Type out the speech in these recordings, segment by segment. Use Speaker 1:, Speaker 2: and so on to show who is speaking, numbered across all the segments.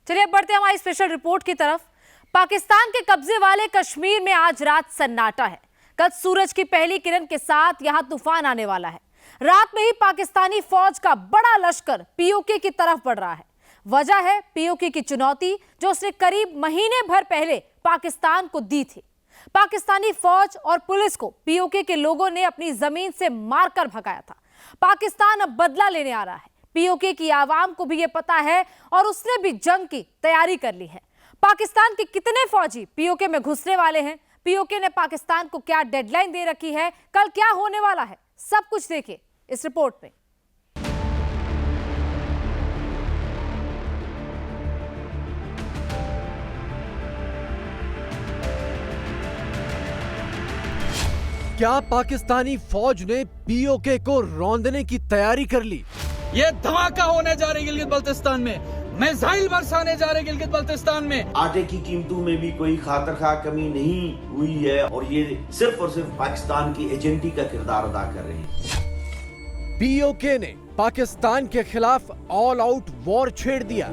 Speaker 1: चलिए बढ़ते हैं हमारी स्पेशल रिपोर्ट की तरफ। पाकिस्तान के कब्जे वाले कश्मीर में आज रात सन्नाटा है। कल सूरज की पहली किरण के साथ यहां तूफान आने वाला है। रात में ही पाकिस्तानी फौज का बड़ा लश्कर पीओके की तरफ बढ़ रहा है। वजह है पीओके की चुनौती जो उसने करीब महीने भर पहले पाकिस्तान को दी थी। पाकिस्तानी फौज और पुलिस को पीओके के लोगों ने अपनी जमीन से मारकर भगाया था। पाकिस्तान अब बदला लेने आ रहा है। पीओके की आवाम को भी यह पता है और उसने भी जंग की तैयारी कर ली है। पाकिस्तान के कितने फौजी पीओके में घुसने वाले हैं, पीओके ने पाकिस्तान को क्या डेडलाइन दे रखी है, कल क्या होने वाला है, सब कुछ देखिए इस रिपोर्ट में।
Speaker 2: क्या पाकिस्तानी फौज ने पीओके को रौंदने की तैयारी कर ली?
Speaker 3: ये धमाका होने जा रही है गिलगित बल्तिस्तान में, मिसाइल बरसाने जा रहे गिलगित बल्तिस्तान में।
Speaker 4: आटे की कीमतों में भी कोई खातर कमी नहीं हुई है और ये सिर्फ और सिर्फ पाकिस्तान की एजेंटी का किरदार अदा कर रहे हैं।
Speaker 2: पीओके ने पाकिस्तान के खिलाफ ऑल आउट वॉर छेड़ दिया।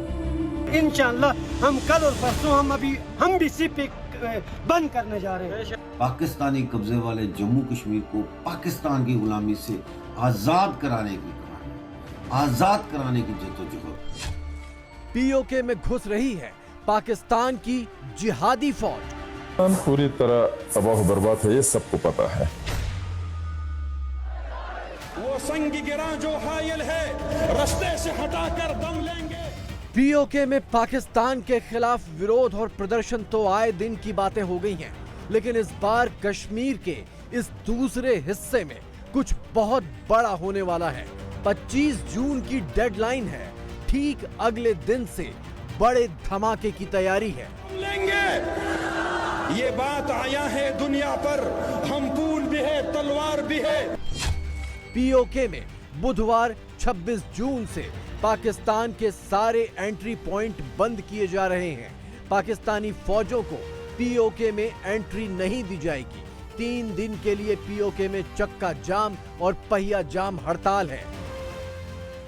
Speaker 5: इंशाअल्लाह हम कल और परसों हम भी सिर्फ बंद करने जा रहे हैं।
Speaker 6: पाकिस्तानी कब्जे वाले जम्मू कश्मीर को पाकिस्तान की गुलामी से आजाद कराने की जद्दोजहद।
Speaker 2: पीओके में घुस रही है पाकिस्तान की जिहादी फौज।
Speaker 7: पूरी तरह तबाह बर्बाद है, ये सबको पता है।
Speaker 8: वो संग गिरा जो हायल है रास्ते से हटाकर दम लेंगे।
Speaker 2: पीओके में पाकिस्तान के खिलाफ विरोध और प्रदर्शन तो आए दिन की बातें हो गई हैं, लेकिन इस बार कश्मीर के इस दूसरे हिस्से में कुछ बहुत बड़ा होने वाला है। 25 जून की डेडलाइन है। ठीक अगले दिन से बड़े धमाके की तैयारी है।
Speaker 8: लेंगे ये बात आया है दुनिया पर, हम फूल भी है तलवार भी है।
Speaker 2: पीओके में बुधवार 26 जून से पाकिस्तान के सारे एंट्री पॉइंट बंद किए जा रहे हैं। पाकिस्तानी फौजों को पीओके में एंट्री नहीं दी जाएगी। 3 दिन के लिए पीओके में चक्का जाम और पहिया जाम हड़ताल है।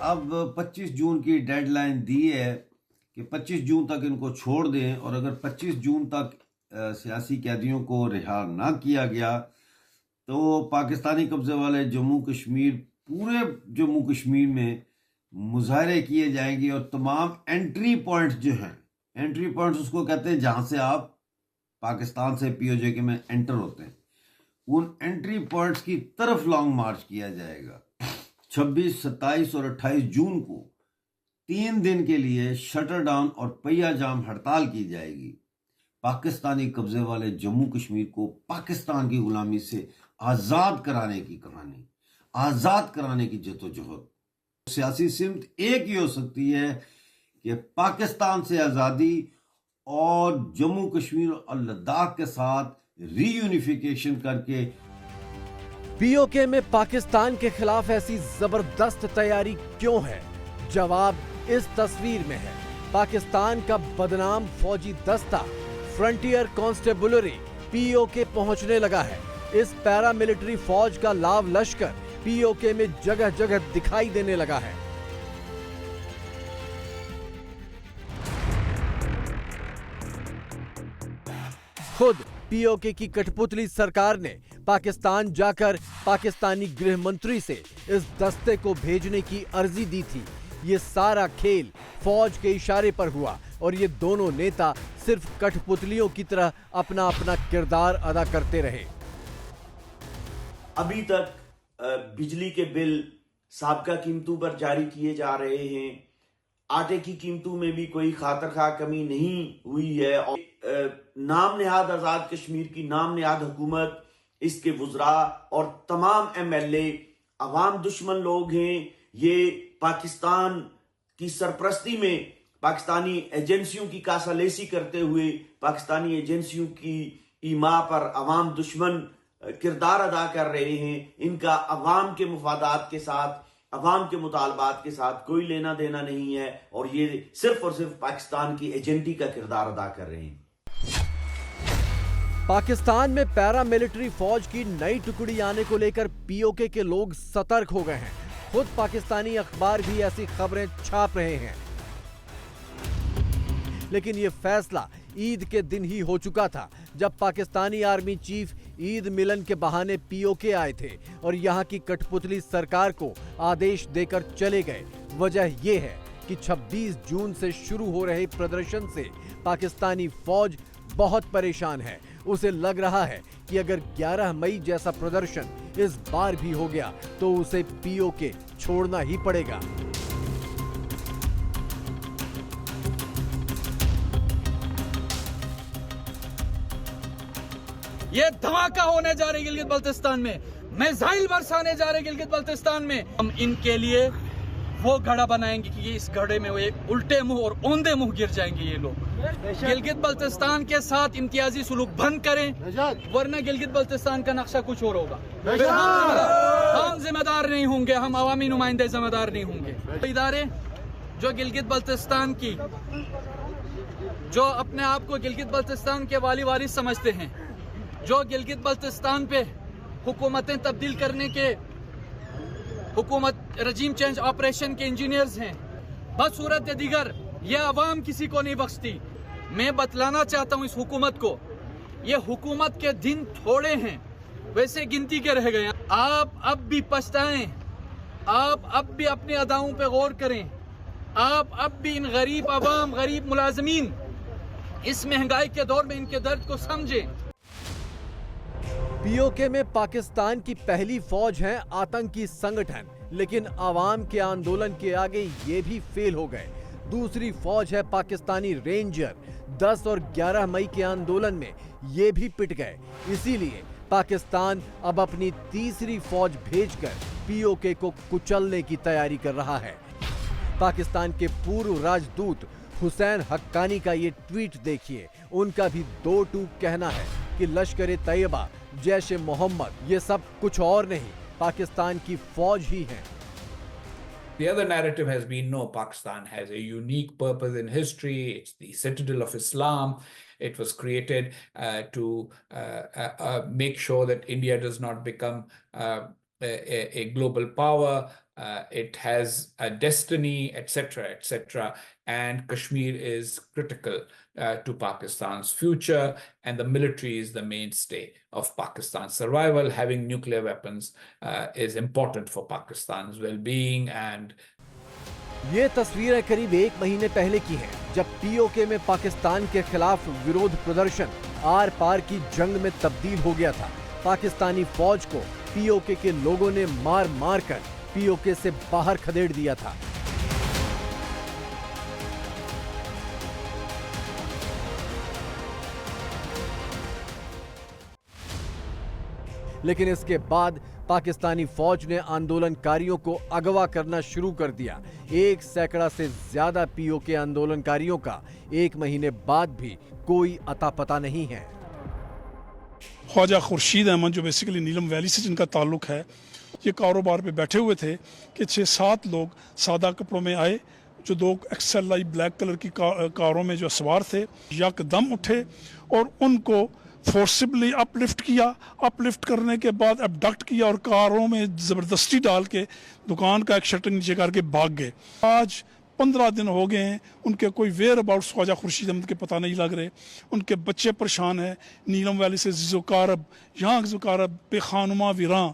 Speaker 6: अब 25 जून की डेडलाइन दी है कि 25 जून तक इनको छोड़ दें और अगर 25 जून तक सियासी कैदियों को रिहा ना किया गया तो पाकिस्तानी कब्जे वाले पूरे जम्मू कश्मीर में मुजाहरे किए जाएंगे और तमाम एंट्री पॉइंट्स जो हैं, एंट्री पॉइंट्स उसको कहते हैं जहां से आप पाकिस्तान से पीओके में एंटर होते हैं, उन एंट्री पॉइंट्स की तरफ लॉन्ग मार्च किया जाएगा। 26, 27 और 28 जून को 3 दिन के लिए शटर डाउन और पहिया जाम हड़ताल की जाएगी। पाकिस्तानी कब्जे वाले जम्मू कश्मीर को पाकिस्तान की गुलामी से आजाद कराने की जद्दोजहद। सियासी सिमत एक ही हो सकती है कि पाकिस्तान से आजादी और जम्मू कश्मीर और लद्दाख के साथ रीयूनिफिकेशन करके।
Speaker 2: पीओके में पाकिस्तान के खिलाफ ऐसी जबरदस्त तैयारी क्यों है? जवाब इस तस्वीर में है। पाकिस्तान का बदनाम फौजी दस्ता फ्रंटियर कांस्टेबुलरी पीओके पहुंचने लगा है। इस पैरामिलिट्री फौज का लाव लश्कर पीओके में जगह जगह दिखाई देने लगा है। खुद पीओके की कठपुतली सरकार ने पाकिस्तान जाकर पाकिस्तानी गृह मंत्री से इस दस्ते को भेजने की अर्जी दी थी। ये सारा खेल फौज के इशारे पर हुआ और ये दोनों नेता सिर्फ कठपुतलियों की तरह अपना अपना किरदार अदा करते रहे।
Speaker 4: अभी तक बिजली के बिल साबका कीमतों पर जारी किए जा रहे हैं। आटे की कीमतों में भी कोई खातर कमी नहीं हुई है और नाम नेहाद आजाद कश्मीर की नाम नेहाद हुकूमत, इसके वुज़रा और तमाम एमएलए अवाम दुश्मन लोग हैं। ये पाकिस्तान की सरपरस्ती में पाकिस्तानी एजेंसियों की कासालेसी करते हुए पाकिस्तानी एजेंसियों की ईमा पर अवाम दुश्मन किरदार अदा कर रहे हैं। इनका अवाम के मुफादात के साथ, अवाम के मुतालबात के साथ कोई लेना देना नहीं है और ये सिर्फ और सिर्फ पाकिस्तान की एजेंटी का किरदार अदा कर रहे हैं।
Speaker 2: पाकिस्तान में पैरामिलिट्री फौज की नई टुकड़ी आने को लेकर पीओके के लोग सतर्क हो गए हैं। खुद पाकिस्तानी अखबार भी ऐसी खबरें छाप रहे हैं। लेकिन ये फैसला ईद के दिन ही हो चुका था, जब पाकिस्तानी आर्मी चीफ ईद मिलन के बहाने पीओके आए थे और यहाँ की कठपुतली सरकार को आदेश देकर चले गए। वजह यह है कि 26 जून से शुरू हो रहे प्रदर्शन से पाकिस्तानी फौज बहुत परेशान है। उसे लग रहा है कि अगर 11 मई जैसा प्रदर्शन इस बार भी हो गया तो उसे पीओके छोड़ना ही पड़ेगा।
Speaker 3: ये धमाका होने जा रहा है गिलगित बल्तिस्तान में, मिसाइल बरसाने जा रहे हैं गिलगित बल्तिस्तान में। हम इनके लिए वो घड़ा बनाएंगे कि इस घड़े में वो एक उल्टे मुंह और औंधे मुंह गिर जाएंगे ये लोग। गिलगित बल्तिस्तान के साथ इम्तियाजी सुलूक बंद करें, वरना गिलगित बल्तिस्तान का नक्शा कुछ और होगा। फिर हम जिम्मेदार नहीं होंगे, हम अवामी नुमाइंदे जिम्मेदार नहीं होंगे। इदारे जो गिलगित बल्तिस्तान की, जो अपने आप को गिलगित बल्तिस्तान के वाली वारिस समझते हैं, जो गिलगित बल्तिस्तान पे हुकूमतें तब्दील करने के हुकूमत रजीम चेंज ऑपरेशन के इंजीनियर्स हैं, बसूरत दीगर ये अवाम किसी को नहीं बख्शती। मैं बतलाना चाहता हूँ इस हुकूमत को, ये हुकूमत के दिन थोड़े हैं, वैसे गिनती के रह गए। आप अब भी पछताएं, आप अब भी अपनी अदाओं पे गौर करें, आप अब भी इन गरीब अवाम, गरीब मुलाजमीन, इस महंगाई के दौर में इनके दर्द को समझें।
Speaker 2: पीओके में पाकिस्तान की पहली फौज है आतंकी संगठन, लेकिन आवाम के आंदोलन के आगे ये भी फेल हो गए। दूसरी फौज है पाकिस्तानी रेंजर, 10 और 11 मई के आंदोलन में ये भी पिट गए। इसीलिए पाकिस्तान अब अपनी तीसरी फौज भेजकर पीओके को कुचलने की तैयारी कर रहा है। पाकिस्तान के पूर्व राजदूत हुसैन हक्कानी का ये ट्वीट देखिए। उनका भी दो टूक कहना है कि लश्कर तैयबा, जैश मोहम्मद ये सब कुछ और नहीं, पाकिस्तान की फौज ही है।
Speaker 9: The other narrative has been, no, Pakistan has a unique purpose in history. It's the citadel of Islam. It was created to make sure that India does not become a global power. It has a destiny, etc., etc. And Kashmir is critical to Pakistan's future, and the military is the mainstay of Pakistan's survival. Having nuclear weapons is important for Pakistan's well-being. And
Speaker 2: ये तस्वीरें करीब 1 महीने पहले की हैं, जब PoK में पाकिस्तान के खिलाफ विरोध प्रदर्शन आर पार की जंग में तब्दील हो गया था। पाकिस्तानी फौज को पीओके के लोगों ने मार मार कर पीओके से बाहर खदेड़ दिया था। लेकिन इसके बाद पाकिस्तानी फौज ने आंदोलनकारियों को अगवा करना शुरू कर दिया। 1 सैकड़ा से ज्यादा पीओके आंदोलनकारियों का 1 महीने बाद भी कोई अता पता नहीं है।
Speaker 10: ख्वाजा खुर्शीद अहमद, जो बेसिकली नीलम वैली से जिनका ताल्लुक है, ये कारोबार पे बैठे हुए थे कि 6-7 लोग सादा कपड़ों में आए, जो 2 XLI ब्लैक कलर की कारों में जो सवार थे, यकदम उठे और उनको फोर्सिबली अपलिफ्ट किया। अपलिफ्ट करने के बाद अबडक्ट किया और कारों में ज़बरदस्ती डाल के दुकान का एक शटर नीचे करके भाग गए। आज 15 दिन हो गए हैं, उनके कोई वेयर अबाउट्स ख्वाजा खुर्शीद अहमद के पता नहीं लग रहे। उनके बच्चे परेशान हैं। नीलम वैली से ज़ुकारब, यहाँ ज़ुकारब पे खानुमा विरां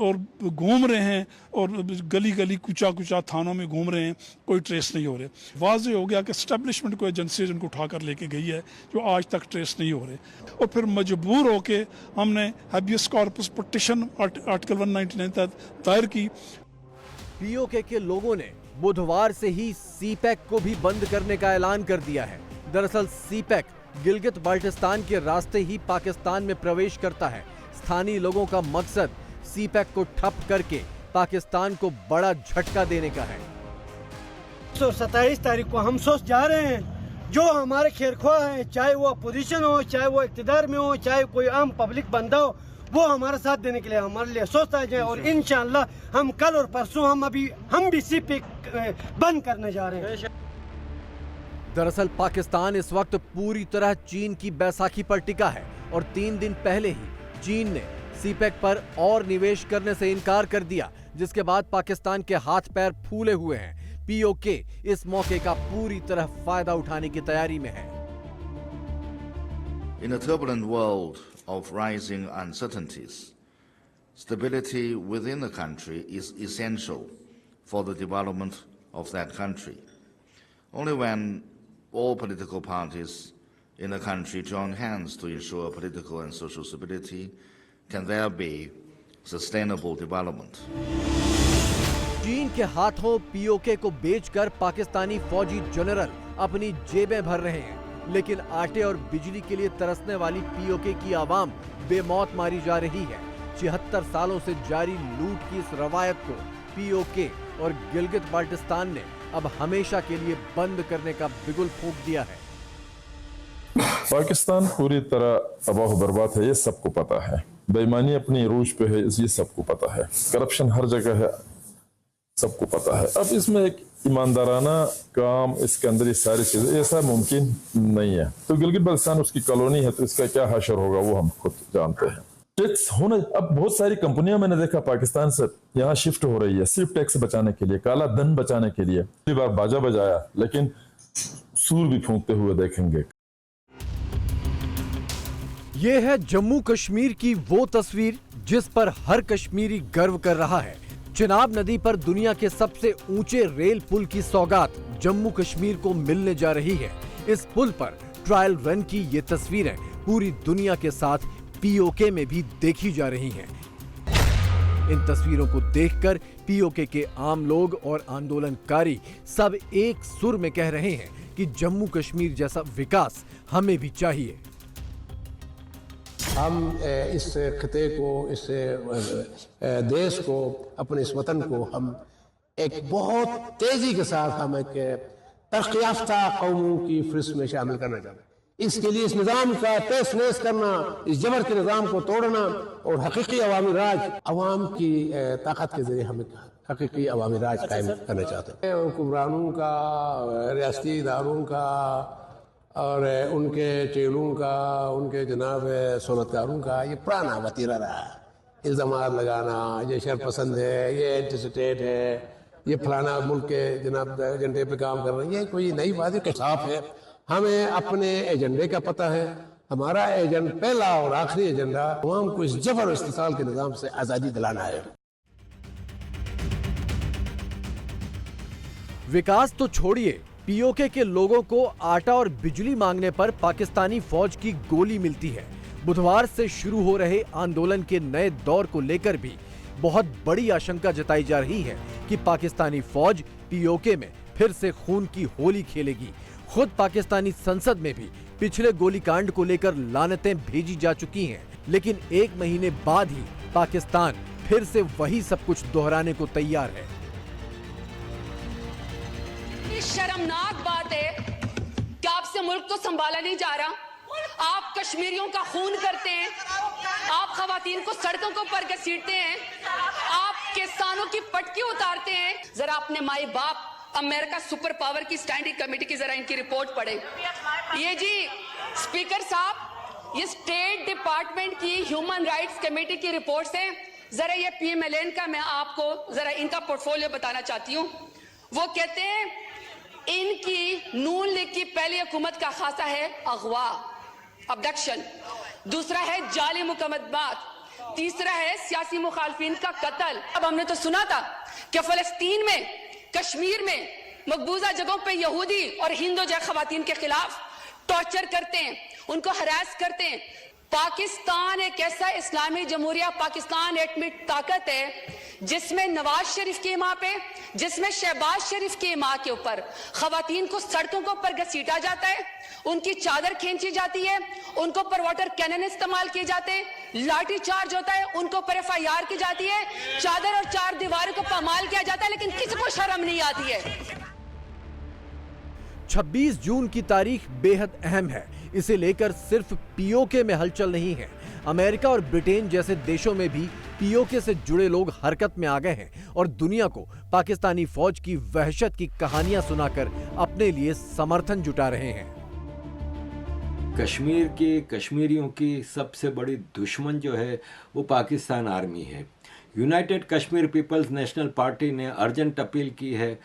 Speaker 10: और घूम रहे हैं और गली गली कुचा कुचा थानों में घूम रहे हैं, कोई ट्रेस नहीं हो रहे। वाज़ेह हो गया कि एस्टेब्लिशमेंट को एजेंसी उनको उठाकर लेके गई है, जो आज तक ट्रेस नहीं हो रहे। और फिर मजबूर होके हमने हैबियस कॉर्पस पिटीशन आर्टिकल 199 तहत दायर की।
Speaker 2: पीओके के लोगों ने बुधवार से ही सीपैक को भी बंद करने का ऐलान कर दिया है। दरअसल सीपैक गिलगित बाल्टिस्तान के रास्ते ही पाकिस्तान में प्रवेश करता है। स्थानीय लोगों का मकसद सीपैक को ठप करके पाकिस्तान को बड़ा झटका देने का है।
Speaker 5: 27 तारीख को हम सोच जा रहे हैं, जो हमारे खेरख्वाह हैं, चाहे वो अपोजिशन हो, चाहे वो इक़्तिदार में हो, चाहे कोई आम पब्लिक बंदा हो, वो हमारा साथ देने के लिए हमारे लिए सोचता जाए। और इंशाअल्लाह हम कल और परसों हम भी सीपैक बंद करने जा रहे हैं।
Speaker 2: दरअसल पाकिस्तान इस वक्त पूरी तरह चीन की बैसाखी पर टिका है और 3 दिन पहले ही चीन ने सीपैक पर और निवेश करने से इनकार कर दिया, जिसके बाद पाकिस्तान के हाथ पैर फूले हुए हैं। पीओके इस मौके का पूरी तरह फायदा उठाने की तैयारी में है।
Speaker 11: In a turbulent world of rising uncertainties, stability within the country is essential for the development of that country. Only when all political parties in the country join hands to ensure political and social stability can there be sustainable development.
Speaker 2: चीन के हाथों PoK को बेचकर पाकिस्तानी फौजी general अपनी जेबें भर रहे हैं, लेकिन आटे और बिजली के लिए तरसने वाली पीओके की आवाम बेमौत मारी जा रही है। 76 सालों से जारी लूट की इस रवायत को पीओके और गिलगित बाल्टिस्तान ने अब हमेशा के लिए बंद करने का बिगुल फूंक दिया है।
Speaker 7: पाकिस्तान पूरी तरह तबाह बर्बाद है, ये सबको पता है। बेईमानी अपनी रूज पे है, ये सबको पता है। करप्शन हर जगह है, सबको पता है। अब इसमें एक ईमानदाराना काम, इसके अंदर ये सारी चीजें, ऐसा मुमकिन नहीं है। तो गिलगित बाल्टिस्तान उसकी कॉलोनी है, तो इसका क्या हशर होगा वो हम खुद जानते हैं। टैक्स होना, अब बहुत सारी कंपनियां मैंने देखा पाकिस्तान से यहाँ शिफ्ट हो रही है सिर्फ टैक्स बचाने के लिए, काला धन बचाने के लिए। पहली बार बाजा बजाया, लेकिन सूर भी फूंकते हुए देखेंगे।
Speaker 2: ये है जम्मू कश्मीर की वो तस्वीर जिस पर हर कश्मीरी गर्व कर रहा है। चिनाब नदी पर दुनिया के सबसे ऊंचे रेल पुल की सौगात जम्मू कश्मीर को मिलने जा रही है। इस पुल पर ट्रायल रन की ये तस्वीरें पूरी दुनिया के साथ पीओके में भी देखी जा रही हैं। इन तस्वीरों को देखकर पीओके के आम लोग और आंदोलनकारी सब एक सुर में कह रहे हैं कि जम्मू कश्मीर जैसा विकास हमें भी चाहिए।
Speaker 12: हम इस खिते को, इस देश को, अपने इस वतन को हम एक बहुत तेजी के साथ हम एक तरक्की याफ्ता कौमों की फहरिस्त में शामिल करना चाहते हैं। इसके लिए इस निज़ाम का तहस नहस करना, इस जबर के निज़ाम को तोड़ना और हकीकी अवामी राज, अवाम की ताकत के जरिए हम हकीकी अवामी राज कायम करना चाहते हैं। हुक्मरानों का, रियासती इदारों का और उनके चेलों का, उनके जनाब सनतकारों का ये पुराना वतीरा रहा है। इल्ज़ामात लगाना, ये शरपसंद है, ये एंटी स्टेट है, ये फलाना मुल्क के जनाब एजेंडे पे काम कर रहे हैं, ये कोई नई बात है। साफ है, हमें अपने एजेंडे का पता है। हमारा एजेंडा, पहला और आखिरी एजेंडा अवाम को इस जबर और इस्तिसाल के निज़ाम से आज़ादी दिलाना है।
Speaker 2: विकास तो छोड़िए, पीओके के लोगों को आटा और बिजली मांगने पर पाकिस्तानी फौज की गोली मिलती है। बुधवार से शुरू हो रहे आंदोलन के नए दौर को लेकर भी बहुत बड़ी आशंका जताई जा रही है कि पाकिस्तानी फौज पीओके में फिर से खून की होली खेलेगी। खुद पाकिस्तानी संसद में भी पिछले गोलीकांड को लेकर लानतें भेजी जा चुकी हैं, लेकिन एक महीने बाद ही पाकिस्तान फिर से वही सब कुछ दोहराने को तैयार है।
Speaker 13: शर्मनाक बात है कि आपसे मुल्क को संभाला नहीं जा रहा। आप कश्मीरियों का खून करते हैं, आप खवातीन को सड़कों को पर घसीटते हैं, आप किसानों की पटकी उतारते हैं। जरा अपने माई बाप अमेरिका सुपर पावर की स्टैंडिंग कमेटी की जरा इनकी रिपोर्ट पढ़े। ये जी स्पीकर साहब, ये स्टेट डिपार्टमेंट की ह्यूमन राइट्स कमेटी की रिपोर्ट है। जरा ये पीएमएलएन का मैं आपको जरा इनका पोर्टफोलियो बताना चाहती हूँ। वो कहते हैं इनकी नून लीग की पहली हुकूमत का खासा है अगवा, अबडक्शन, दूसरा है जाली मुकदमात, तीसरा है सियासी मुखालफिन का कत्ल। अब हमने तो सुना था कि फलस्तीन में, कश्मीर में मकबूजा जगहों पे यहूदी और हिंदू जय खवातीन के खिलाफ टॉर्चर करते हैं, उनको हरास करते हैं। पाकिस्तान एक ऐसा इस्लामी जमहूरिया पाकिस्तान एटमिक ताकत है जिसमें नवाज शरीफ की माँ पे, जिसमें शहबाज शरीफ की माँ के ऊपर खवातीन को सड़कों के ऊपर घसीटा जाता है, उनकी चादर खींची जाती है, उनको पर वाटर कैनन इस्तेमाल किए जाते हैं, लाठी चार्ज होता है, उनको पर FIR की जाती है, चादर और चार दीवारों को पामाल किया जाता है, लेकिन किसी को शर्म नहीं आती है।
Speaker 2: 26 जून की तारीख बेहद अहम है। इसे लेकर सिर्फ पीओके में हलचल नहीं है, अमेरिका और ब्रिटेन जैसे देशों में भी पीओके से जुड़े लोग हरकत में आ गए हैं और दुनिया को पाकिस्तानी फौज की वहशत की कहानियां सुनाकर अपने लिए समर्थन जुटा रहे हैं।
Speaker 14: कश्मीर के कश्मीरियों की सबसे बड़ी दुश्मन जो है वो पाकिस्तान आर्मी है। United Kashmir Peoples National Party ने अर्जेंट अपील की है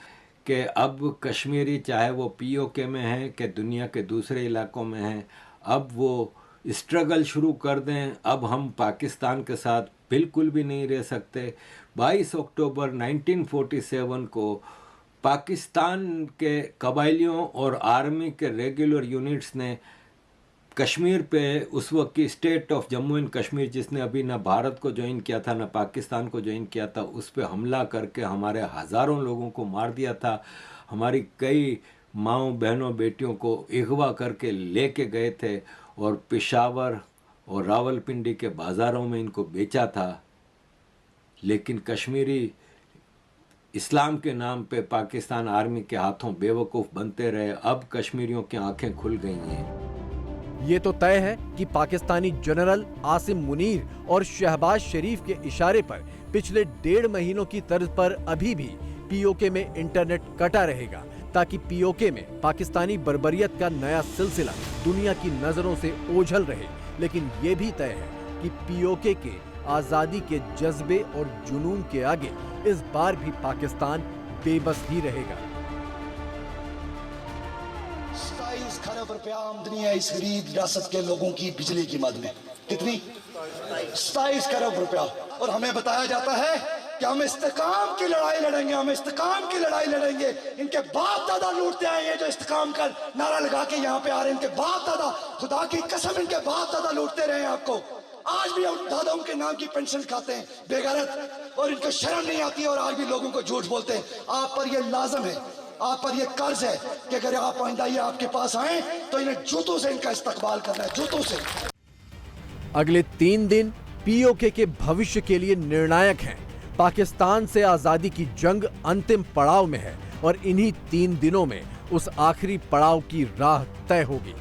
Speaker 14: कि अब कश्मीरी चाहे वो पीओके में है कि दुनिया के दूसरे इलाकों में है, अब वो स्ट्रगल शुरू कर दें। अब हम पाकिस्तान के साथ बिल्कुल भी नहीं रह सकते। 22 अक्टूबर 1947 को पाकिस्तान के कबाइलियों और आर्मी के रेगुलर यूनिट्स ने कश्मीर पे उस वक्त की state of Jammu and Kashmir, जिसने अभी ना भारत को ज्वाइन किया था ना पाकिस्तान को ज्वाइन किया था, उस पे हमला करके हमारे हज़ारों लोगों को मार दिया था। हमारी कई माँओं बहनों बेटियों को अगवा करके लेके गए थे और पेशावर और रावलपिंडी के बाज़ारों में इनको बेचा था। लेकिन कश्मीरी इस्लाम के नाम पे पाकिस्तान आर्मी के हाथों बेवकूफ़ बनते रहे। अब कश्मीरियों की आंखें खुल गई हैं।
Speaker 2: ये तो तय है कि पाकिस्तानी जनरल आसिम मुनीर और शहबाज शरीफ के इशारे पर पिछले 1.5 महीनों की तर्ज पर अभी भी पीओके में इंटरनेट कटा रहेगा, ताकि पीओके में पाकिस्तानी बर्बरियत का नया सिलसिला दुनिया की नजरों से ओझल रहे। लेकिन ये भी तय है कि पीओके के आजादी के जज्बे और जुनून के आगे इस बार भी पाकिस्तान बेबस ही रहेगा।
Speaker 15: 27 खरब रुपया आमदनी है इस गरीब रियासत के लोगों की बिजली की मद में। कितनी? 27 खरब रुपया। और हमें बताया जाता है कि हम इस्तेकाम की लड़ाई लड़ेंगे, हम इस्तेकाम की लड़ाई लड़ेंगे। इनके बाप दादा लूटते आए हैं जो इस्तेकाम का नारा लगा के यहाँ पे आ रहे हैं। इनके बाप दादा, खुदा की कसम, इनके बाप दादा लूटते रहे हैं आपको। आज भी हम दादाओं के नाम की पेंशन खाते हैं बेगैरत, और इनको शर्म नहीं आती है और आज भी लोगों को झूठ बोलते हैं। आप पर यह लाजम है, आप पर यह कर्ज है कि अगर आप आइंदा ये आपके पास आए तो इन्हें जूतों से इनका इस्तकबाल करना है, जूतों से।
Speaker 2: अगले 3 दिन पीओके के भविष्य के लिए निर्णायक हैं। पाकिस्तान से आजादी की जंग अंतिम पड़ाव में है और इन्हीं 3 दिनों में उस आखिरी पड़ाव की राह तय होगी।